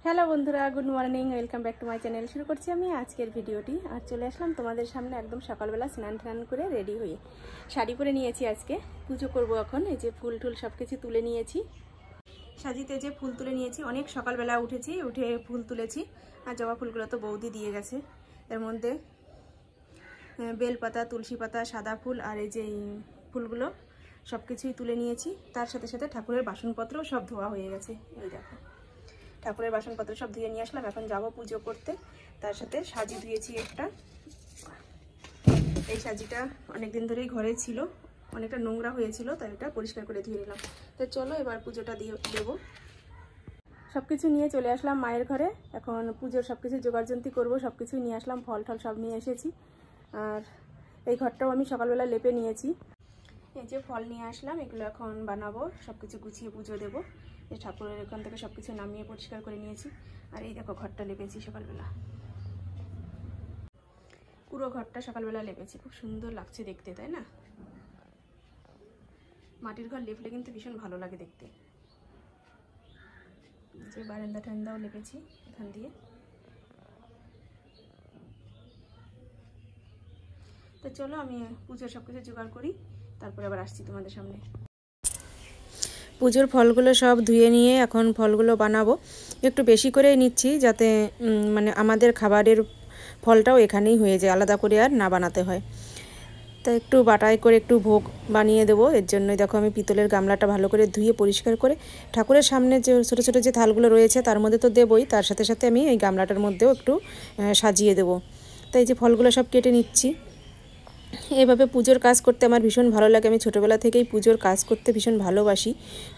Hello বন্ধুরা, good morning, welcome back to my channel. শুরু করছি আমি আজকের ভিডিওটি। আর চলে আসলাম তোমাদের সামনে একদম সকালবেলা স্নান টান করে রেডি হয়ে শাড়ি পরে নিয়েছি। আজকে পুজো করব। এখন এই যে ফুল টুল সব কিছু তুলে নিয়েছি, সাজিতে যে ফুল তুলে নিয়েছি। অনেক সকালবেলা উঠেছি, উঠে ফুল তুলেছি। আর জবা ফুলগুলো তো বৌদি দিয়ে গেছে। এর মধ্যে বেলপাতা, তুলসী পাতা, সাদা ফুল আর এই যে ফুলগুলো সব কিছুই তুলে নিয়েছি। তার সাথে সাথে ঠাকুরের বাসনপত্রও সব ধোয়া হয়ে গেছে। এই দেখো, ঠাকুরের বাসনপত্র সব ধুয়ে নিয়ে আসলাম। এখন যাব পুজো করতে। তার সাথে সাজি ধুয়েছি একটা। এই সাজিটা অনেকদিন ধরেই ঘরে ছিল, অনেকটা নোংরা হয়েছিল, তাই এটা পরিষ্কার করে ধুয়ে নিলাম। তো চলো এবার পুজোটা দেবো। সব কিছু নিয়ে চলে আসলাম মায়ের ঘরে। এখন পুজোর সব কিছু জোগাড়যন্ত্রী করবো। সব কিছুই নিয়ে আসলাম, ফল টল সব নিয়ে এসেছি। আর এই ঘরটাও আমি সকালবেলা লেপে নিয়েছি। এই যে ফল নিয়ে আসলাম, এগুলো এখন বানাবো। সব কিছু গুছিয়ে পুজো দেবো। এই ঠাকুরের এখান থেকে সব কিছু নামিয়ে পরিষ্কার করে নিয়েছি। আর এই দেখো, ঘরটা লেপেছি সকালবেলা। পুরো ঘরটা সকালবেলা লেপেছি। খুব সুন্দর লাগছে দেখতে, তাই না? মাটির ঘর লেপলে কিন্তু ভীষণ ভালো লাগে দেখতে। যে বারান্দা ঠান্দাও লেপেছি এখান দিয়ে। তো চলো আমি পুজোর সব কিছু জোগাড় করি, তারপরে আবার আসছি তোমাদের সামনে। পুজোর ফলগুলো সব ধুয়ে নিয়ে এখন ফলগুলো বানাবো। একটু বেশি করেই নিচ্ছি, যাতে মানে আমাদের খাবারের ফলটাও এখানেই হয়ে যায়, আলাদা করে আর না বানাতে হয়। তা একটু বাটাই করে একটু ভোগ বানিয়ে দেবো। এর জন্যই দেখো আমি পিতলের গামলাটা ভালো করে ধুয়ে পরিষ্কার করে ঠাকুরের সামনে যে ছোটো ছোটো যে থালগুলো রয়েছে তার মধ্যে তো দেবই, তার সাথে সাথে আমি এই গামলাটার মধ্যেও একটু সাজিয়ে দেবো। তাই যে ফলগুলো সব কেটে নিচ্ছি। এভাবে পুজোর কাজ করতে আমার ভীষণ ভালো লাগে। আমি ছোটোবেলা থেকেই পুজোর কাজ করতে ভীষণ ভালোবাসি।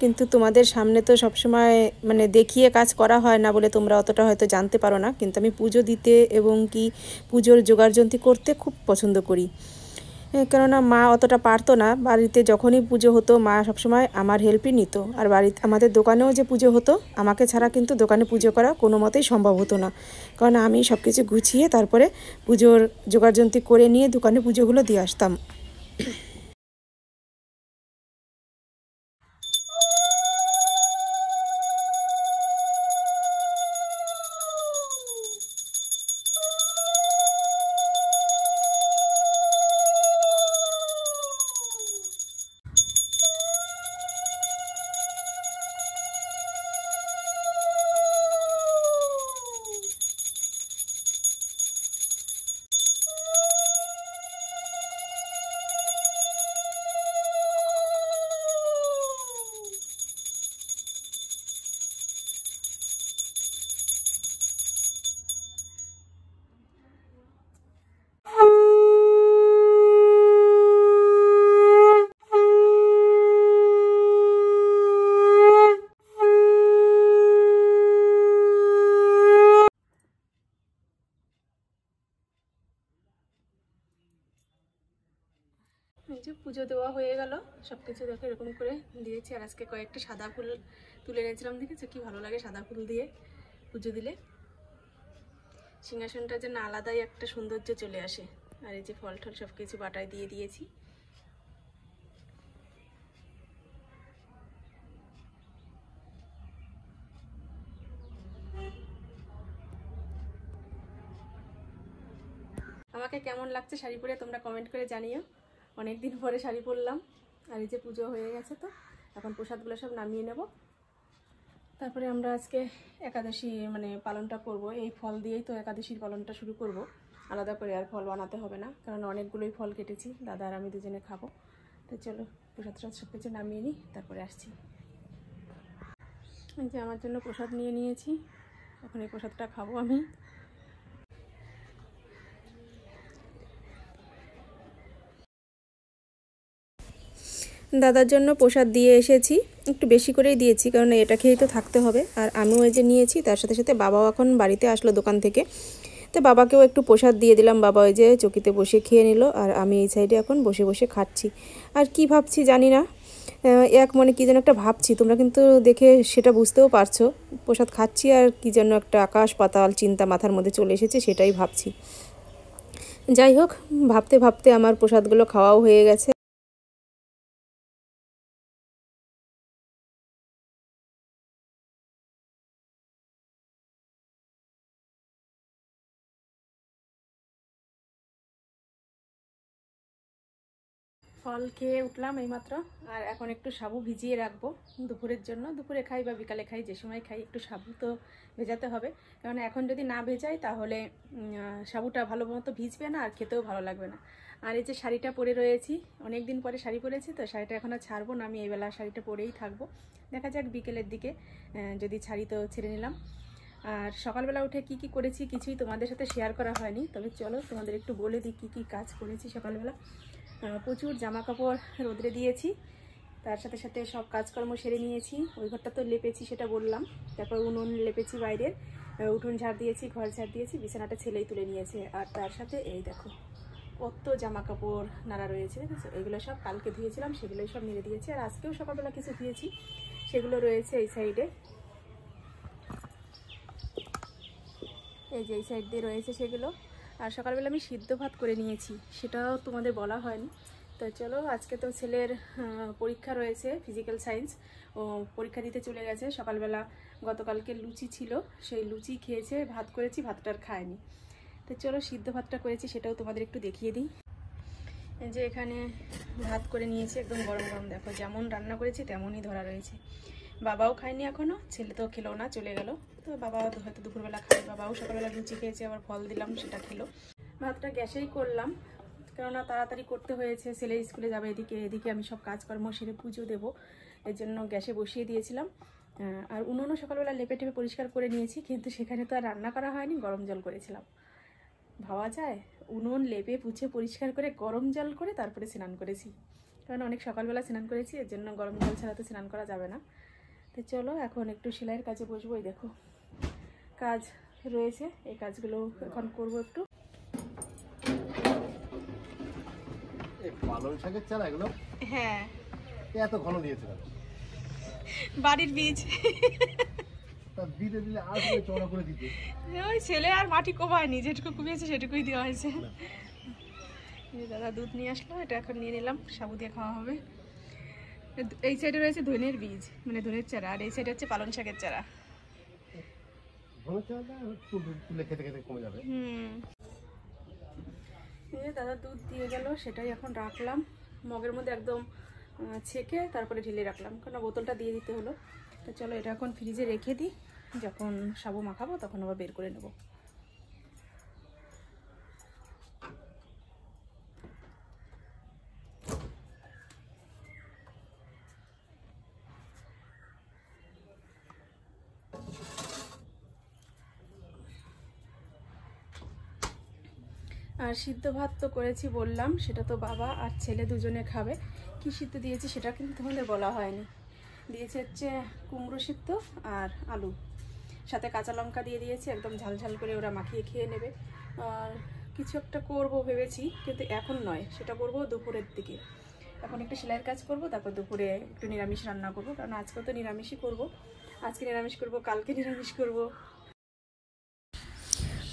কিন্তু তোমাদের সামনে তো সবসময় মানে দেখিয়ে কাজ করা হয় না বলে তোমরা অতটা হয়তো জানতে পারো না। কিন্তু আমি পুজো দিতে এবং কি পুজোর জোগাড়যন্ত্রী করতে খুব পছন্দ করি। কেননা মা অতটা পারতো না। বাড়িতে যখনই পুজো হতো মা সবসময় আমার হেল্পই নিত। আর বাড়িতে আমাদের দোকানেও যে পুজো হতো, আমাকে ছাড়া কিন্তু দোকানে পুজো করা কোনো মতেই সম্ভব হতো না। কারণ আমি সব কিছু গুছিয়ে তারপরে পুজোর জোগাড়যন্ত্রী করে নিয়ে দোকানে পুজোগুলো দিয়ে আসতাম। এই যে পুজো দেওয়া হয়ে গেল, সব কিছু দেখো এরকম করে দিয়েছি। আর আজকে কয়েকটা সাদা ফুল তুলে এনেছিলাম, দেখেছো কি ভালো লাগে সাদা ফুল দিয়ে পুজো দিলে। সিংহাসনটা যেন আলাদাই একটা সৌন্দর্য চলে আসে। আর এই যে ফল টল সব কিছু বাটায় দিয়ে দিয়েছি। আমাকে কেমন লাগছে শাড়ি পরে তোমরা কমেন্ট করে জানিও। অনেক দিন পরে শাড়ি পরলাম। আর এই যে পুজো হয়ে গেছে, তো এখন প্রসাদগুলো সব নামিয়ে নেব। তারপরে আমরা আজকে একাদশী মানে পালনটা করব। এই ফল দিয়েই তো একাদশীর পালনটা শুরু করব। আলাদা করে আর ফল বানাতে হবে না, কারণ অনেকগুলোই ফল কেটেছি, দাদা আর আমি দুজনে খাবো। তো চলো প্রসাদ সব কিছু নামিয়ে নিই, তারপরে আসছি। এই যে আমার জন্য প্রসাদ নিয়ে নিয়েছি, এখন এই প্রসাদটা খাবো আমি। দাদার জন্য প্রসাদ দিয়ে এসেছি, একটু বেশি করেই দিয়েছি, কারণ এটা খেয়েই তো থাকতে হবে। আর আমিও এই যে নিয়েছি, তার সাথে সাথে বাবাও এখন বাড়িতে আসলো দোকান থেকে। তো বাবাকেও একটু প্রসাদ দিয়ে দিলাম। বাবা ওই যে চকিতে বসে খেয়ে নিল, আর আমি এই সাইডে এখন বসে বসে খাচ্ছি। আর কি ভাবছি জানি না, এক মনে কী যেন একটা ভাবছি, তোমরা কিন্তু দেখে সেটা বুঝতেও পারছো। প্রসাদ খাচ্ছি আর কি যেন একটা আকাশ পাতাল চিন্তা মাথার মধ্যে চলে এসেছে, সেটাই ভাবছি। যাই হোক, ভাবতে ভাবতে আমার প্রসাদগুলো খাওয়াও হয়ে গেছে। ফল খেয়ে উঠলাম এইমাত্র, আর এখন একটু সাবু ভিজিয়ে রাখবো দুপুরের জন্য। দুপুরে খাই বা বিকালে খাই, যে সময় খাই একটু সাবু তো ভেজাতে হবে, কারণ এখন যদি না ভেজাই তাহলে সাবুটা ভালো মতো ভিজবে না আর খেতেও ভালো লাগবে না। আর এই যে শাড়িটা পরে রয়েছি, অনেক দিন পরে শাড়ি পরেছি তো, শাড়িটা এখন আর ছাড়বো না, আমি এইবেলা শাড়িটা পরেই থাকবো। দেখা যাক বিকেলের দিকে যদি ছাড়ি তো ছেড়ে নিলাম। আর সকালবেলা উঠে কি কি করেছি কিছুই তোমাদের সাথে শেয়ার করা হয়নি, তবে চলো তোমাদের একটু বলে দিই কী কী কাজ করেছি সকালবেলা। প্রচুর জামা কাপড় রোদ্রে দিয়েছি, তার সাথে সাথে সব কাজকর্ম সেরে নিয়েছি। ওই ঘরটা তো লেপেছি সেটা বললাম, তারপর উনুন লেপেছি বাইরের, উঠোন ঝাড় দিয়েছি, ঘর ঝাড় দিয়েছি, বিছানাটা ছেলেই তুলে নিয়েছে। আর তার সাথে এই দেখো কত জামা কাপড় নাড়া রয়েছে, ঠিক আছে? এগুলো সব কালকে ধুয়েছিলাম, সেগুলোই সব নেড়ে দিয়েছি। আর আজকেও সকালবেলা কিছু ধুয়েছি, সেগুলো রয়েছে এই সাইডে, এই যে এই সাইড দিয়ে রয়েছে সেগুলো। আর সকালবেলা আমি সিদ্ধ ভাত করে নিয়েছি, সেটাও তোমাদের বলা হয়নি। তো চলো, আজকে তো ছেলের পরীক্ষা রয়েছে ফিজিক্যাল সায়েন্স, ও পরীক্ষা দিতে চলে গেছে। সকালবেলা গতকালকে লুচি ছিল, সেই লুচি খেয়েছে, ভাত করেছি, ভাতটা আর খায়নি। তো চলো সিদ্ধ ভাতটা করেছি সেটাও তোমাদের একটু দেখিয়ে দিই। এই যে এখানে ভাত করে নিয়েছি একদম গরম গরম, দেখো যেমন রান্না করেছি তেমনই ধরা রয়েছে। বাবাও খায়নি এখনও, ছেলে তো খেলো না, চলে গেল। তো বাবা হয়তো দুপুরবেলা খায়, বাবাও সকালবেলা লুচি খেয়েছে, আবার ফল দিলাম সেটা খেলো। ভাতটা গ্যাসেই করলাম, কেননা তাড়াতাড়ি করতে হয়েছে, ছেলে স্কুলে যাবে এদিকে, এদিকে আমি সব কাজকর্ম সেরে পুজো দেবো, এর জন্য গ্যাসে বসিয়ে দিয়েছিলাম। আর উনুনও সকালবেলা লেপে টেপে পরিষ্কার করে নিয়েছি, কিন্তু সেখানে তো আর রান্না করা হয়নি, গরম জল করেছিলাম। ভাবা যায়, উনুন লেপে পুছে পরিষ্কার করে গরম জল করে তারপরে স্নান করেছি, কারণ অনেক সকালবেলা স্নান করেছি, এর জন্য গরম জল ছাড়া তো স্নান করা যাবে না। তো চলো এখন একটু সেলাইয়ের কাজে বসবো। এই দেখো কাজ রয়েছে, এই কাজগুলো এখন করবো একটু। পালং শাকের চারা এগুলো? হ্যাঁ। এত ঘন দিয়েছে কেন? বাড়ির বীজ। দিতে দিলে আর চড়া করে দিতে, ওই ছেলে আর মাটি কোপায়নি, যেটুকু কুপিয়েছে সেটুকুই দেওয়া হয়েছে। দাদা দুধ নিয়ে আসলো, এটা এখন নিয়ে নিলাম, সাবু দিয়ে খাওয়া হবে। এই সাইডে রয়েছে ধনের বীজ, মানে ধনের চারা, আর এই সাইডে হচ্ছে পালং শাকের চারা। তুলে খেতে খেতে কমে যাবে। দাদা দুধ দিয়ে গেল, সেটাই এখন রাখলাম মগের মধ্যে, একদম ছেঁকে তারপরে ঢেলে রাখলাম, কারণ বোতলটা দিয়ে দিতে হলো। তো চলো এটা এখন ফ্রিজে রেখে দিই, যখন সাবু মাখাবো তখন আবার বের করে নেব। আর সিদ্ধ ভাত তো করেছি বললাম, সেটা তো বাবা আর ছেলে দুজনে খাবে। কি সিদ্ধ দিয়েছি সেটা কিন্তু তোমাদের বলা হয়নি। দিয়েছি হচ্ছে কুমড়ো সিদ্ধ আর আলু, সাথে কাঁচা লঙ্কা দিয়ে দিয়েছি, একদম ঝাল ঝাল করে ওরা মাখিয়ে খেয়ে নেবে। আর কিছু একটা করবো ভেবেছি, কিন্তু এখন নয়, সেটা করবো দুপুরের দিকে। এখন একটু সেলাইয়ের কাজ করবো, তারপর দুপুরে একটু নিরামিষ রান্না করবো, কারণ আজকে তো নিরামিষই করবো। আজকে নিরামিষ করবো, কালকে নিরামিষ করবো।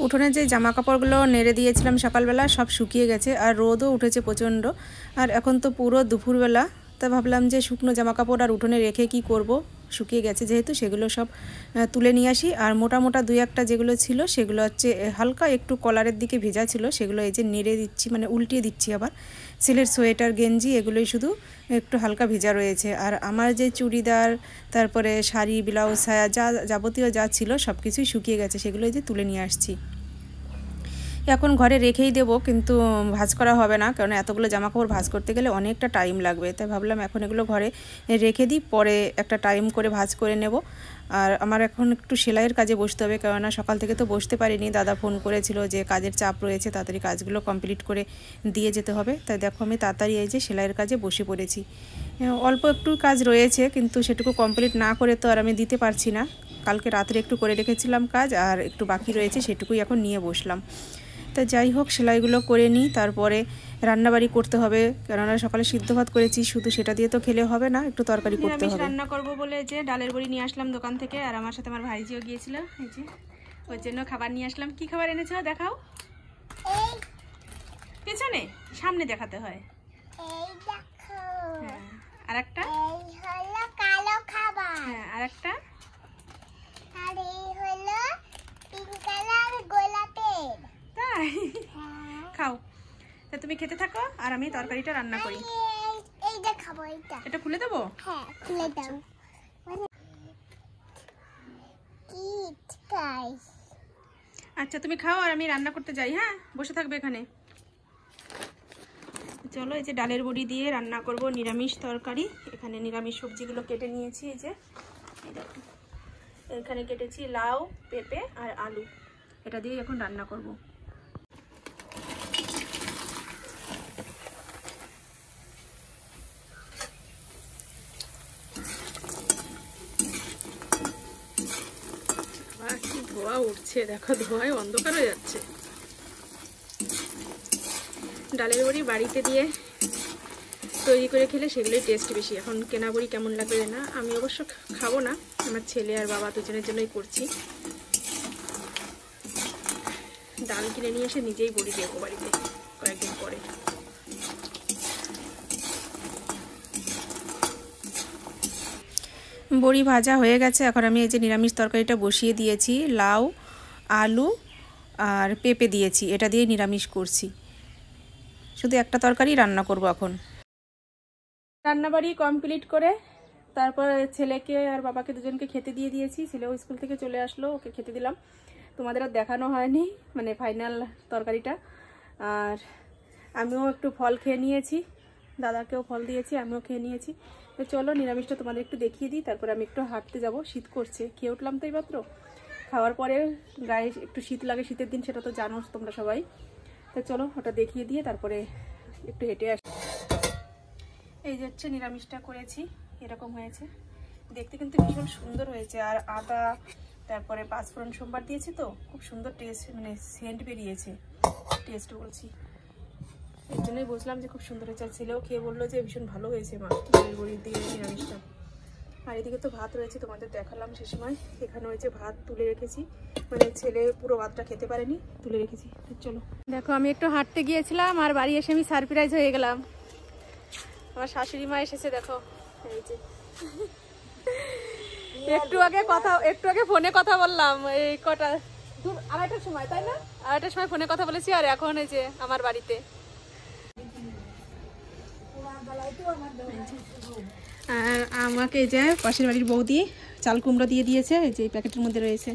উঠোনে যে জামা কাপড়গুলো নেড়ে দিয়েছিলাম সকালবেলা সব শুকিয়ে গেছে, আর রোদও উঠেছে প্রচণ্ড। আর এখন তো পুরো দুপুরবেলা, তা ভাবলাম যে শুকনো জামা কাপড় আর উঠোনে রেখে কি করব, শুকিয়ে গেছে যেহেতু, সেগুলো সব তুলে নিয়ে আসি। আর মোটা মোটা দুই একটা যেগুলো ছিল সেগুলো হচ্ছে হালকা একটু কলারের দিকে ভেজা ছিল, সেগুলো এই যে নেড়ে দিচ্ছি, মানে উল্টিয়ে দিচ্ছি। আবার ছেলের সোয়েটার গেঞ্জি এগুলোই শুধু একটু হালকা ভেজা রয়েছে। আর আমার যে চুড়িদার, তারপরে শাড়ি, ব্লাউজ, সায়া, যা যাবতীয় যা ছিল সব কিছুই শুকিয়ে গেছে, সেগুলো এই যে তুলে নিয়ে আসছি। এখন ঘরে রেখেই দেবো, কিন্তু ভাঁজ করা হবে না, কারণ এতগুলো জামাকাপড় ভাঁজ করতে গেলে অনেকটা টাইম লাগবে। তাই ভাবলাম এখন এগুলো ঘরে রেখে দিই, পরে একটা টাইম করে ভাঁজ করে নেব। আর আমার এখন একটু সেলাইয়ের কাজে বসতে হবে, কেননা সকাল থেকে তো বসতে পারিনি, দাদা ফোন করেছিল যে কাজের চাপ রয়েছে, তাড়াতাড়ি কাজগুলো কমপ্লিট করে দিয়ে যেতে হবে। তাই দেখো আমি তাড়াতাড়ি এই যে সেলাইয়ের কাজে বসে পড়েছি। অল্প একটু কাজ রয়েছে, কিন্তু সেটুকু কমপ্লিট না করে তো আর আমি দিতে পারছি না। কালকে রাত্রে একটু করে রেখেছিলাম কাজ, আর একটু বাকি রয়েছে, সেটুকুই এখন নিয়ে বসলাম। তা যাই হোক, সেলাইগুলো করে নিই, তারপরে রান্নাবাড়ি করতে হবে, কেননা সকালে সিদ্ধ ভাত করেছি, শুধু সেটা দিয়ে তো খেলে হবে না, একটু তরকারি করতে হবে। রান্না করব বলে যে ডালের বড়ি নিয়ে আসলাম দোকান থেকে, আর আমার সাথে আমার ভাইজিও গিয়েছিল, এই যে ওর জন্য খাবার নিয়ে আসলাম। কি খাবার এনেছো দেখাও, পেছনে সামনে দেখাতে হয়। হ্যাঁ, আর একটা, হ্যাঁ আর একটা, তাই খাও। তা তুমি খেতে থাকো আর আমি তরকারিটা রান্না করি। এটা খুলে দেবো? হ্যাঁ, খুলে দাও। আচ্ছা তুমি খাও আর আমি রান্না করতে যাই। হ্যাঁ, বসে থাকবে এখানে। চলো, এই যে ডালের বড়ি দিয়ে রান্না করব নিরামিষ তরকারি। এখানে নিরামিষ সবজিগুলো কেটে নিয়েছি। এই যে এখানে কেটেছি লাউ, পেঁপে আর আলু। এটা দিয়ে এখন রান্না করব। কি ধোয়া উঠছে দেখো, ধোঁয়ায় অন্ধকার হয়ে যাচ্ছে। ডালের বড়ি বাড়িতে দিয়ে তৈরি করে খেলে সেগুলোই টেস্ট বেশি। এখন কেনা বড়ি কেমন লাগবে না। আমি অবশ্য খাবো না, আমার ছেলে আর বাবা দুজনের জন্যই করছি। ডাল কিনে নিয়ে এসে নিজেই বড়ি দেবো বাড়িতে কয়েকদিন পরে। বড়ি ভাজা হয়ে গেছে। এখন আমি এই যে নিরামিষ তরকারিটা বসিয়ে দিয়েছি। লাউ, আলু আর পেঁপে দিয়েছি। এটা দিয়ে নিরামিষ করছি। শুধু একটা তরকারি রান্না করব এখন। রান্নাবাড়ি কমপ্লিট করে তারপর ছেলেকে আর বাবাকে দুজনকে খেতে দিয়ে দিয়েছি। ছেলেও স্কুল থেকে চলে আসলো, ওকে খেতে দিলাম। তোমাদের আর দেখানো হয়নি মানে ফাইনাল তরকারিটা। আর আমিও একটু ফল খেয়ে নিয়েছি, দাদাকেও ফল দিয়েছি, আমিও খেয়ে নিয়েছি। তো চলো নিরামিষটা তোমাদের একটু দেখিয়ে দিই, তারপরে আমি একটু হাঁটতে যাব। শীত করছে, খেয়ে উঠলাম তো এইমাত্র। খাওয়ার পরে গায়ে একটু শীত লাগে, শীতের দিন, সেটা তো জানো তোমরা সবাই। তো চলো ওটা দেখিয়ে দিয়ে তারপরে একটু হেঁটে আসি। এই যে হচ্ছে নিরামিষটা করেছি, এরকম হয়েছে দেখতে, কিন্তু ভীষণ সুন্দর হয়েছে। আর আদা, তারপরে পাঁচফোড়ন সোমবার দিয়েছি তো, খুব সুন্দর টেস্ট, মানে সেন্ট বেরিয়েছে। টেস্ট বলছি, এর জন্যই বুঝলাম যে খুব সুন্দর হয়েছে। আর ছেলেও খেয়ে বললো যে ভীষণ ভালো হয়েছে মা, ডালের বড়ি দিয়ে নিরামিষটা। আর এদিকে তো ভাত রয়েছে, তোমাদের দেখালাম সে সময়। এখানে হয়েছে ভাত তুলে রেখেছি, মানে ছেলে পুরো ভাতটা খেতে পারেনি, তুলে রেখেছি। চলো দেখো, আমি একটু হাঁটতে গিয়েছিলাম আর বাড়ি এসে আমি সারপ্রাইজ হয়ে গেলাম। আমার শাশুড়ি মা এসেছে দেখো। এই যে একটু আগে ফোনে কথা বললাম, এই কটা 2:30টার সময়, তাই না? 2:30টার সময় ফোনে কথা বলেছি। আর এখন এই যে আমার বাড়িতে। আর আমাকে এই যে পাশের বাড়ির বৌদি চাল কুমড়ো দিয়ে দিয়েছে, এই যে প্যাকেটের মধ্যে রয়েছে।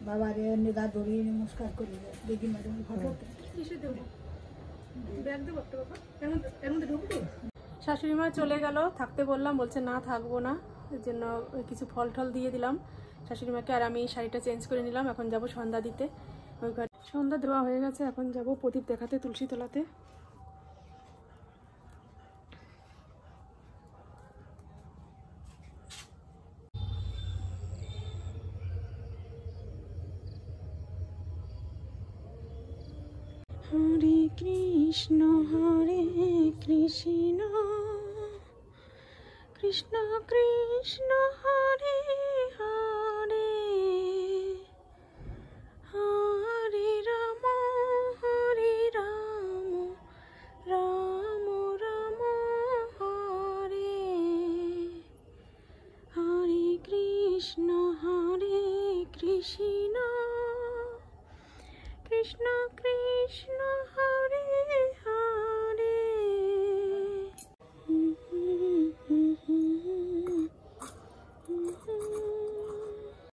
বাবার নিদা ধরিয়ে নমস্কার করি দেখি ম্যাডাম ফটো কিসে দেবো? ব্যাগ দেবো একটা বাবা, এর মধ্যে ঢুকবে। শাশুড়ি মা চলে গেল, থাকতে বললাম, বলছে না থাকবো না। এর জন্য কিছু ফল টল দিয়ে দিলাম শাশুড়ি মাকে। আর আমি শাড়িটা চেঞ্জ করে নিলাম, এখন যাব সন্ধ্যা দিতে। ওই ঘরে সন্ধ্যা দেওয়া হয়ে গেছে, এখন যাব প্রদীপ দেখাতে তুলসী তলাতে। হরে কৃষ্ণ কৃষ্ণ কৃষ্ণ কৃষ্ণ হরে